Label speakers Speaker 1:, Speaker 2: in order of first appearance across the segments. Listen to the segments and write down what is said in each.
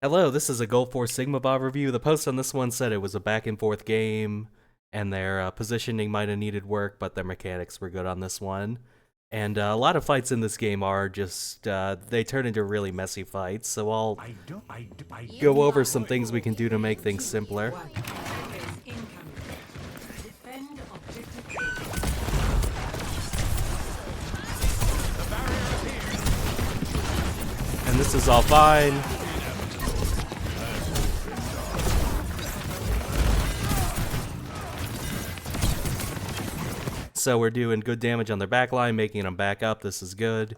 Speaker 1: Hello, this is a Gold Force Sigma Bob review. The post on this one said it was a back and forth game, and their positioning might have needed work, but their mechanics were good on this one. And a lot of fights in this game are just, they turn into really messy fights, so I'll go over some things we can do to make things simpler. And this is all fine. So we're doing good damage on their backline, making them back up. This is good.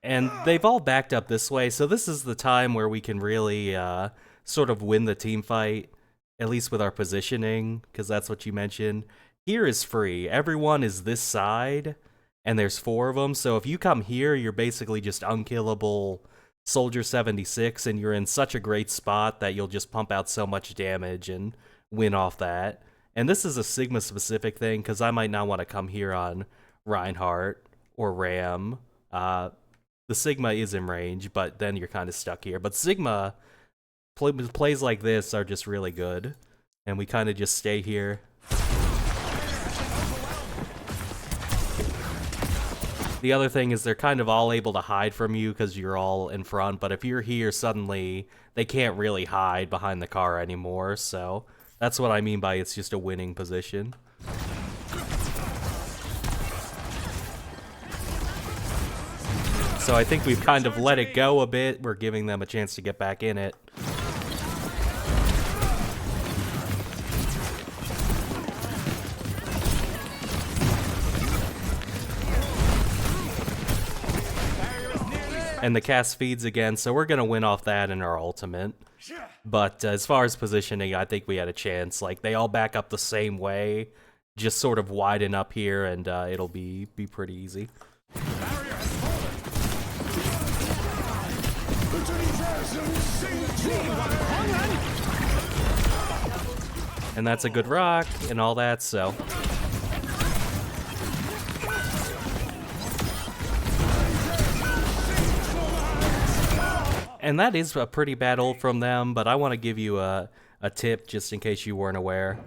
Speaker 1: And they've all backed up this way, so this is the time where we can really sort of win the team fight, at least with our positioning, because that's what you mentioned. Here is free. Everyone is this side, and there's 4 of them, so if you come here, you're basically just unkillable Soldier 76, and you're in such a great spot that you'll just pump out so much damage and win off that. And this is a Sigma specific thing, because I might not want to come here on Reinhardt or Ram. The Sigma is in range, but then you're kind of stuck here. But Sigma plays like this are just really good, and we kind of just stay here. The other thing is they're kind of all able to hide from you because you're all in front, but if you're here, suddenly they can't really hide behind the car anymore, so that's what I mean by it's just a winning position. So I think we've kind of let it go a bit. We're giving them a chance to get back in it. And the cast feeds again, so we're going to win off that in our ultimate. But as far as positioning, I think we had a chance. Like, they all back up the same way, just sort of widen up here, and it'll be pretty easy. And that's a good rock, and all that, so... And that is a pretty bad ult from them, but I want to give you a tip just in case you weren't aware.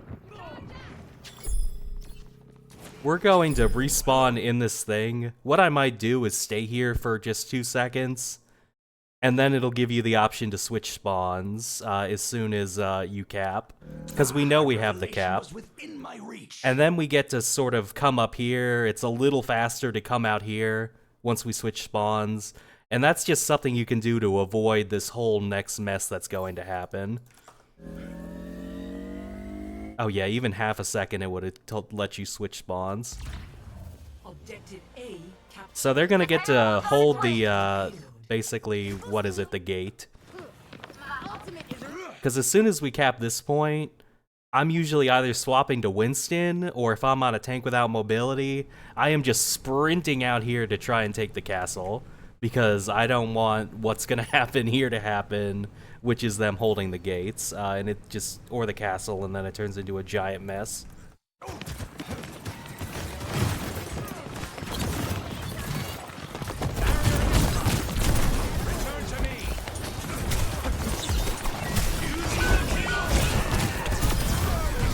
Speaker 1: We're going to respawn in this thing. What I might do is stay here for just 2 seconds, and then it'll give you the option to switch spawns as soon as you cap, because we know we have the cap. And then we get to sort of come up here. It's a little faster to come out here once we switch spawns. And that's just something you can do to avoid this whole next mess that's going to happen. Oh yeah, even half a second it would have let you switch spawns. So they're gonna get to hold the, basically, what is it, the gate. Because as soon as we cap this point, I'm usually either swapping to Winston, or if I'm on a tank without mobility, I am just sprinting out here to try and take the castle. Because I don't want what's going to happen here to happen, which is them holding the gates, and it just, or the castle, and then it turns into a giant mess.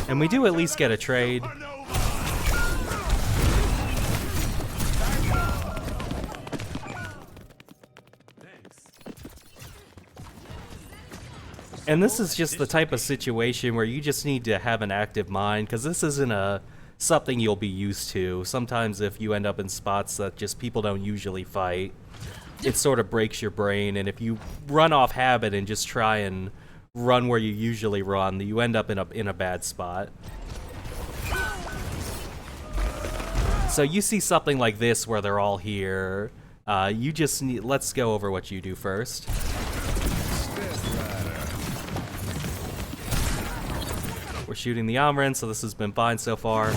Speaker 1: And we do at least get a trade. And this is just the type of situation where you just need to have an active mind, because this isn't something you'll be used to. Sometimes if you end up in spots that just people don't usually fight, it sort of breaks your brain, and if you run off habit and just try and run where you usually run, you end up in a bad spot. So you see something like this where they're all here, you just need, let's go over what you do first. We're shooting the Omrin, so this has been fine so far.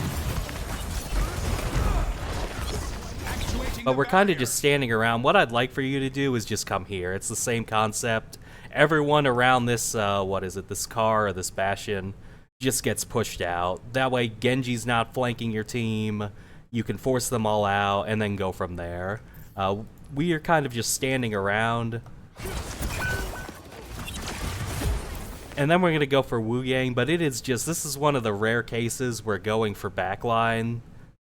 Speaker 1: But we're kind of just standing around. What I'd like for you to do is just come here. It's the same concept. Everyone around this, what is it, this car or this Bastion just gets pushed out. That way Genji's not flanking your team. you can force them all out and then go from there. We are kind of just standing around. And then we're going to go for Wu Yang, but this is one of the rare cases where going for backline,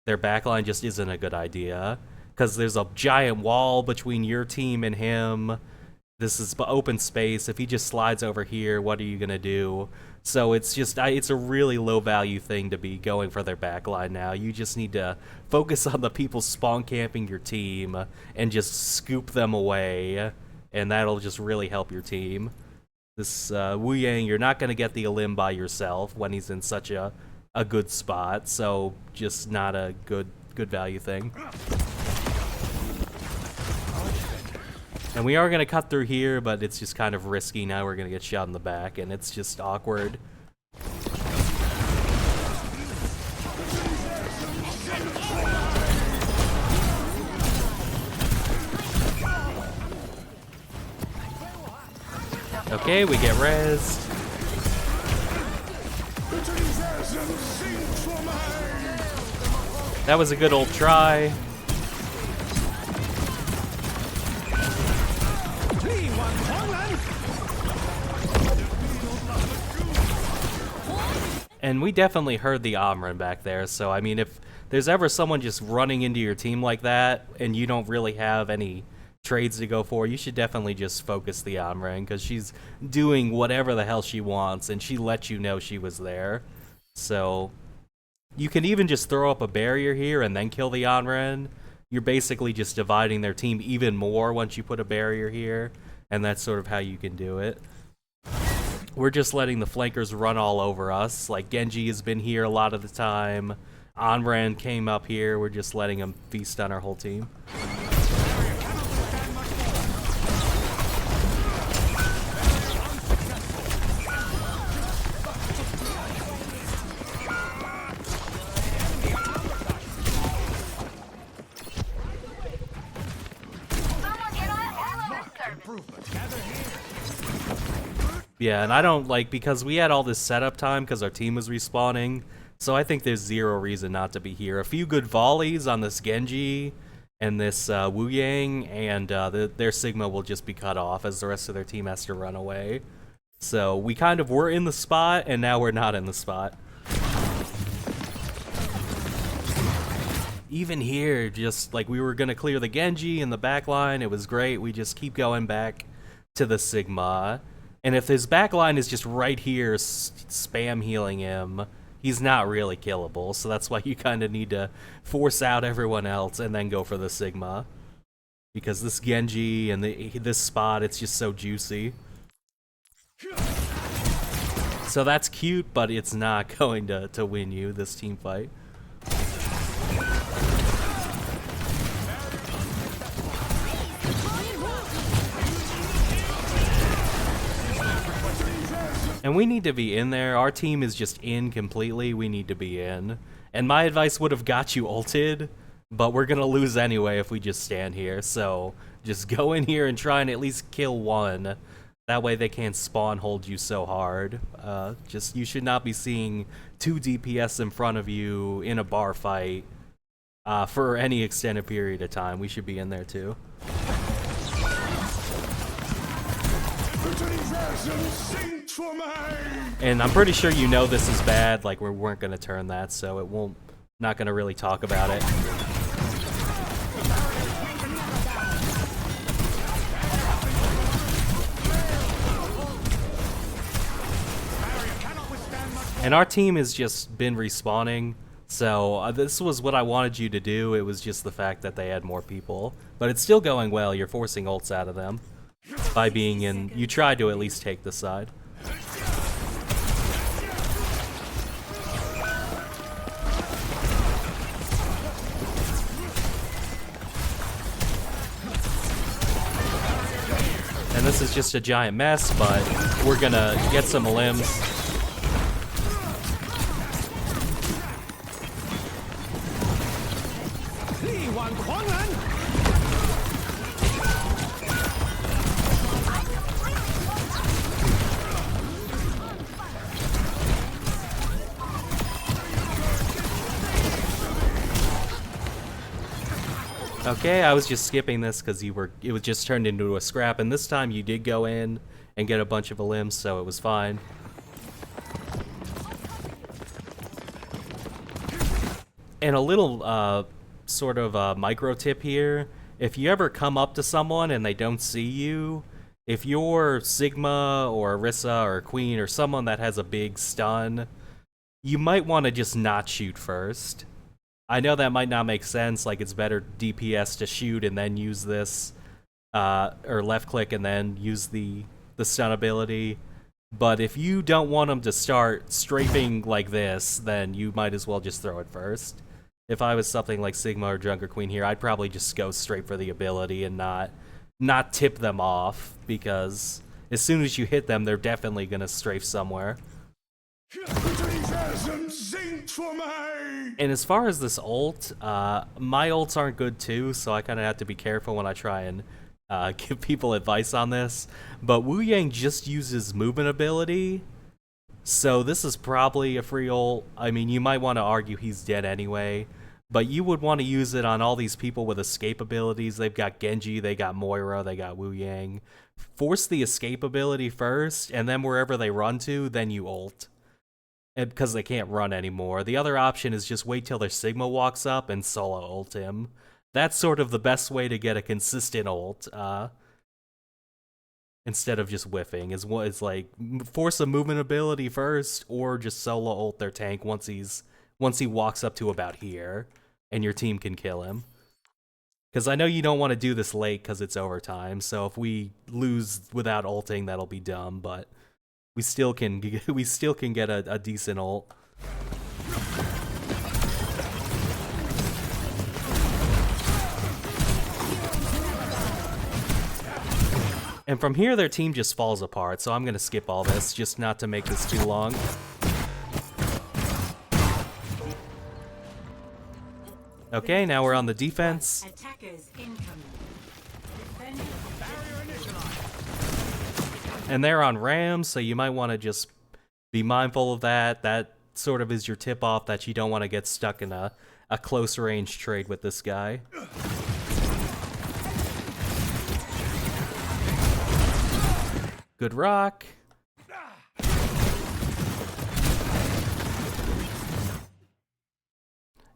Speaker 1: their backline just isn't a good idea. Because there's a giant wall between your team and him. This is open space. If he just slides over here, what are you going to do? So it's a really low value thing to be going for their backline now. You just need to focus on the people spawn camping your team and just scoop them away. And that'll just really help your team. This Wu Yang, you're not going to get the elim by yourself when he's in such a good spot. So just not a good value thing. And we are going to cut through here, but it's just kind of risky. Now we're going to get shot in the back, and it's just awkward. Okay, we get res. That was a good old try. And we definitely heard the Amren back there, so I mean, if there's ever someone just running into your team like that, and you don't really have any trades to go for, you should definitely just focus the Amren, because she's doing whatever the hell she wants, and she let you know she was there. So, you can even just throw up a barrier here and then kill the Amren. You're basically just dividing their team even more once you put a barrier here, and that's sort of how you can do it. We're just letting the flankers run all over us. Like, Genji has been here a lot of the time. Anran came up here. We're just letting him feast on our whole team. Yeah, and I don't because we had all this setup time because our team was respawning, so I think there's zero reason not to be here. A few good volleys on this Genji and this Wu Yang, and their Sigma will just be cut off as the rest of their team has to run away. So we kind of were in the spot, and now we're not in the spot. Even here, just like we were going to clear the Genji and the backline, it was great. We just keep going back to the Sigma. And if his backline is just right here spam healing him, he's not really killable. So that's why you kind of need to force out everyone else and then go for the Sigma. Because this Genji and this spot, it's just so juicy. So that's cute, but it's not going to win you this team fight. And we need to be in there. Our team is just in completely. We need to be in. And my advice would have got you ulted, but we're going to lose anyway if we just stand here. So just go in here and try and at least kill one. That way they can't spawn hold you so hard. You should not be seeing 2 DPS in front of you in a bar fight for any extended period of time. We should be in there too. And I'm pretty sure you know this is bad, like we weren't going to turn that, so it won't, not going to really talk about it. And our team has just been respawning, so this was what I wanted you to do. It was just the fact that they had more people. But it's still going well. You're forcing ults out of them by being in. You tried to at least take the side. And this is just a giant mess, but we're gonna get some limbs. Okay, I was just skipping this because it was just turned into a scrap, and this time you did go in and get a bunch of limbs, so it was fine. And a little sort of micro tip here: if you ever come up to someone and they don't see you, if you're Sigma or Orisa or Queen or someone that has a big stun, you might want to just not shoot first. I know that might not make sense, like it's better DPS to shoot and then use this, or left click and then use the stun ability. But if you don't want them to start strafing like this, then you might as well just throw it first. If I was something like Sigma or Junker Queen here, I'd probably just go straight for the ability and not tip them off, because as soon as you hit them, they're definitely gonna strafe somewhere. And as far as this ult, my ults aren't good too, so I kind of have to be careful when I try and give people advice on this. But Wu Yang just uses movement ability, so this is probably a free ult. I mean, you might want to argue he's dead anyway, but you would want to use it on all these people with escape abilities. They've got Genji, they got Moira, they got Wu Yang. Force the escape ability first, and then wherever they run to, then you ult. Because they can't run anymore. The other option is just wait till their Sigma walks up and solo ult him. That's sort of the best way to get a consistent ult, instead of just whiffing. Is what is like force a movement ability first, or just solo ult their tank once he walks up to about here, and your team can kill him. Because I know you don't want to do this late because it's overtime. So if we lose without ulting, that'll be dumb, but we still can get a decent ult. And from here, their team just falls apart, so I'm gonna skip all this, just not to make this too long. Okay, now we're on the defense. And they're on Ram, so you might want to just be mindful of that. That sort of is your tip-off that you don't want to get stuck in a close-range trade with this guy. Good rock.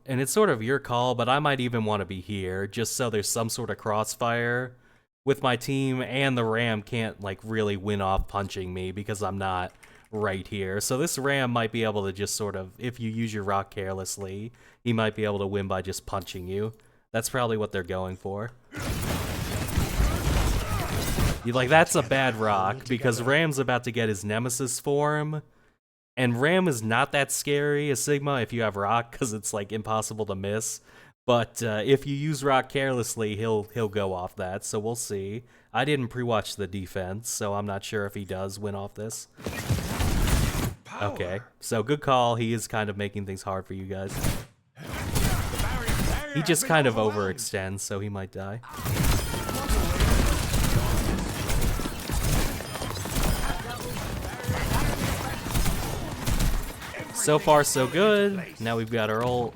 Speaker 1: And it's sort of your call, but I might even want to be here, just so there's some sort of crossfire with my team, and the Ram can't like really win off punching me because I'm not right here. So this Ram might be able to just sort of, if you use your rock carelessly, he might be able to win by just punching you. That's probably what they're going for. You're like, that's a bad rock, because Ram's about to get his Nemesis form, and Ram is not that scary as Sigma if you have rock, because it's like impossible to miss. But if you use rock carelessly, he'll go off that, so we'll see. I didn't pre-watch the defense, so I'm not sure if he does win off this. Okay, so good call. He is kind of making things hard for you guys. He just kind of overextends, so he might die. So far, so good. Now we've got our ult.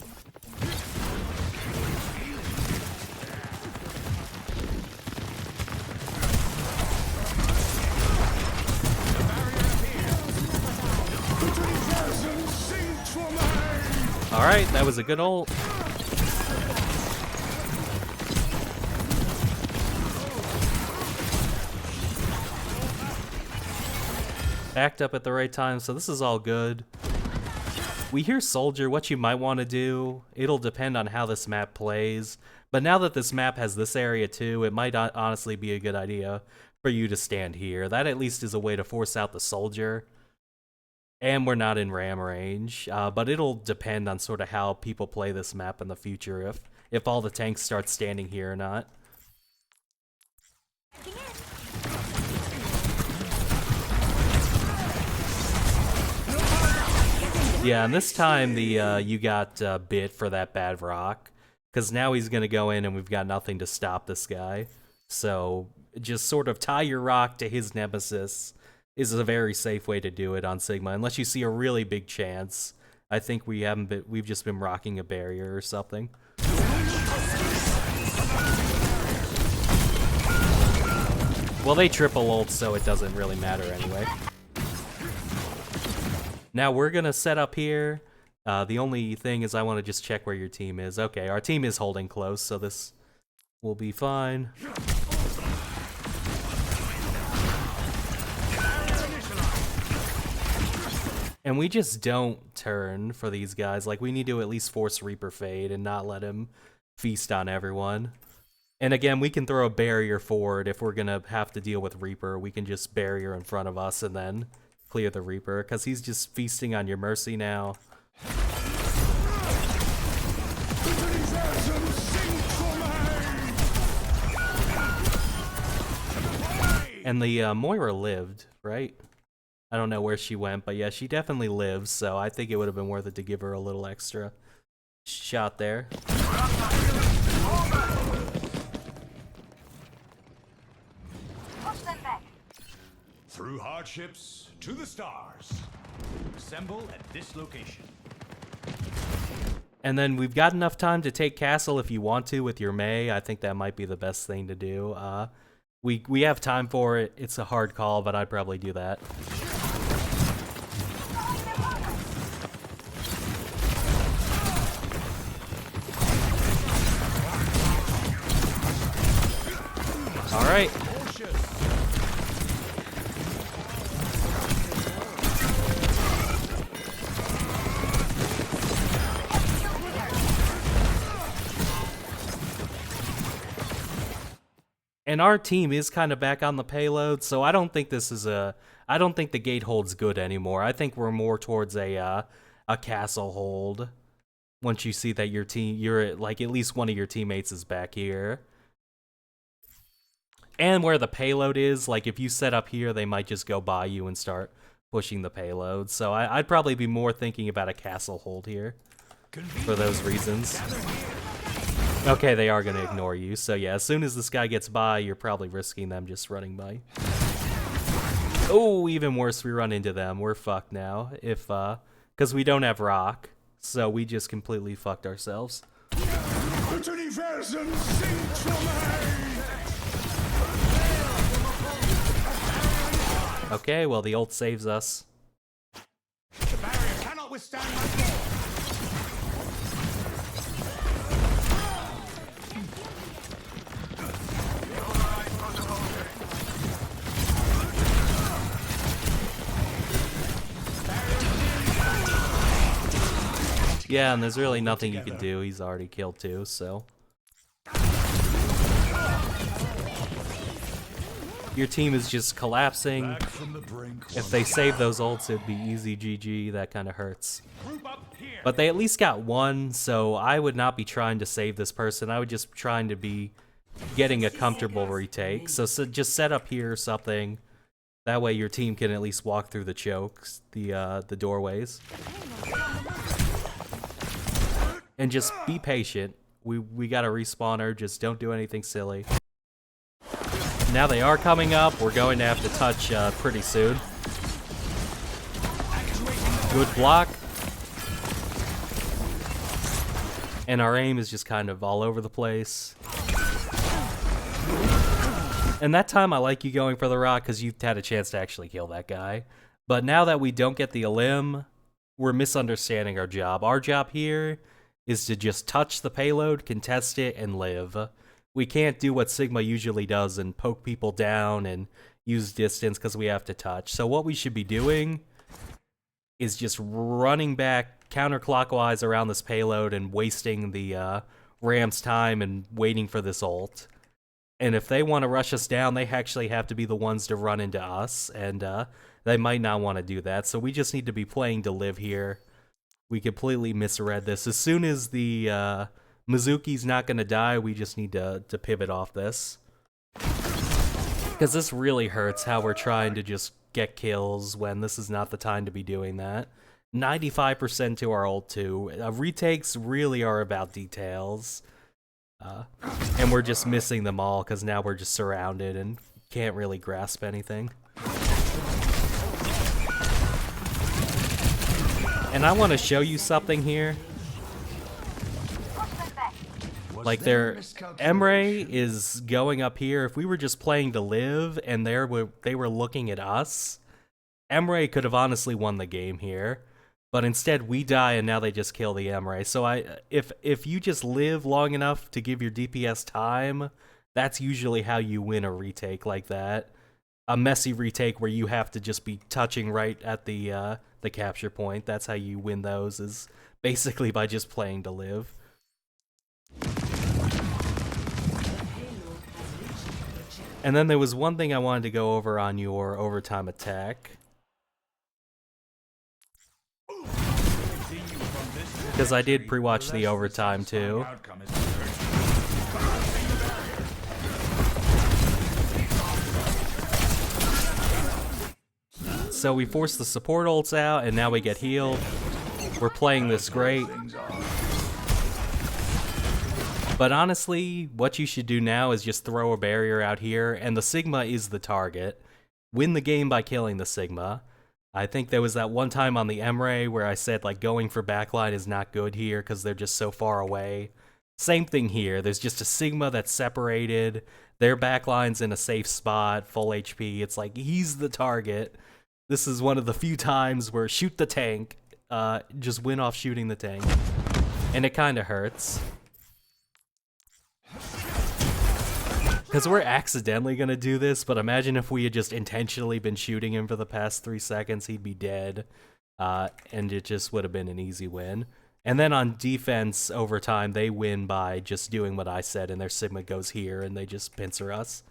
Speaker 1: Alright, that was a good ult. Backed up at the right time, so this is all good. We hear Soldier. What you might want to do, it'll depend on how this map plays, but now that this map has this area too, it might honestly be a good idea for you to stand here. That at least is a way to force out the Soldier. And we're not in Ram range, but it'll depend on sort of how people play this map in the future, if all the tanks start standing here or not. Yeah, and this time you got bit for that bad rock, because now he's gonna go in and we've got nothing to stop this guy. So just sort of tie your rock to his Nemesis is a very safe way to do it on Sigma, unless you see a really big chance. I think we've just been rocking a barrier or something. Well, they triple ult, so it doesn't really matter anyway. Now we're gonna set up here. The only thing is I want to just check where your team is. Okay, our team is holding close, so this will be fine. And we just don't turn for these guys. Like, we need to at least force Reaper Fade and not let him feast on everyone. And again, we can throw a barrier forward if we're gonna have to deal with Reaper. We can just barrier in front of us and then clear the Reaper, because he's just feasting on your Mercy now. And the Moira lived, right? I don't know where she went, but yeah, she definitely lives, so I think it would have been worth it to give her a little extra shot there.
Speaker 2: Through hardships to the stars. Assemble at this location.
Speaker 1: And then we've got enough time to take castle if you want to with your Mei. I think that might be the best thing to do. We have time for it. It's a hard call, but I'd probably do that. All right. And our team is kind of back on the payload, so I don't think this is I don't think the gate hold's good anymore. I think we're more towards a castle hold. Once you see that you're like at least one of your teammates is back here. And where the payload is, like if you set up here, they might just go by you and start pushing the payload. So I'd probably be more thinking about a castle hold here for those reasons. Okay, they are going to ignore you. So yeah, as soon as this guy gets by, you're probably risking them just running by. Oh, even worse, we run into them. We're fucked now. Because we don't have rock. So we just completely fucked ourselves. Okay, well, the ult saves us.
Speaker 2: The barrier cannot withstand my fall.
Speaker 1: Yeah, and there's really nothing you can do. He's already killed two, so. Your team is just collapsing. If they save those ults, it'd be easy GG. That kind of hurts. But they at least got one, so I would not be trying to save this person. I would just trying to be getting a comfortable retake. So just set up here or something. That way your team can at least walk through the chokes, the doorways. And just be patient. We got a respawner. Just don't do anything silly. Now they are coming up. We're going to have to touch pretty soon. Good block. And our aim is just kind of all over the place. And that time I like you going for the rock because you've had a chance to actually kill that guy. But now that we don't get the elim, we're misunderstanding our job. Our job here is to just touch the payload, contest it, and live. We can't do what Sigma usually does and poke people down and use distance because we have to touch. So what we should be doing is just running back counterclockwise around this payload and wasting the Ram's time and waiting for this ult. And if they want to rush us down, they actually have to be the ones to run into us, and they might not want to do that. So we just need to be playing to live here. We completely misread this. As soon as the Mizuki's not going to die, we just need to pivot off this. Because this really hurts how we're trying to just get kills when this is not the time to be doing that. 95% to our ult too. Retakes really are about details. And we're just missing them all because now we're just surrounded and can't really grasp anything. And I want to show you something here. Like their Emre is going up here. If we were just playing to live and they were looking at us, Emre could have honestly won the game here. But instead we die and now they just kill the Emre. So if you just live long enough to give your DPS time, that's usually how you win a retake like that. A messy retake where you have to just be touching right at the capture point. That's how you win those, is basically by just playing to live. And then there was one thing I wanted to go over on your overtime attack. Because I did pre-watch the overtime too. So we force the support ults out, and now we get healed. We're playing this great. But honestly, what you should do now is just throw a barrier out here, and the Sigma is the target. Win the game by killing the Sigma. I think there was that one time on the Emre where I said, like, going for backline is not good here because they're just so far away. Same thing here. There's just a Sigma that's separated. Their backline's in a safe spot, full HP. It's like, he's the target. This is one of the few times where shoot the tank, just win off shooting the tank. And it kind of hurts. Because we're accidentally going to do this, but imagine if we had just intentionally been shooting him for the past 3 seconds, he'd be dead. And it just would have been an easy win. And then on defense, over time, they win by just doing what I said, and their Sigma goes here, and they just pincer us.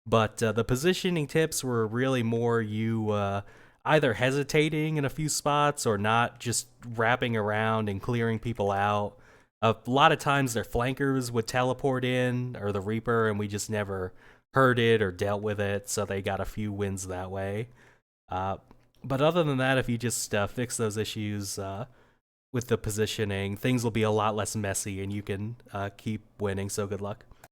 Speaker 1: But the positioning tips were really more you either hesitating in a few spots or not just wrapping around and clearing people out. A lot of times their flankers would teleport in, or the Reaper, and we just never heard it or dealt with it, so they got a few wins that way. But other than that, if you just fix those issues with the positioning, things will be a lot less messy and you can keep winning, so good luck.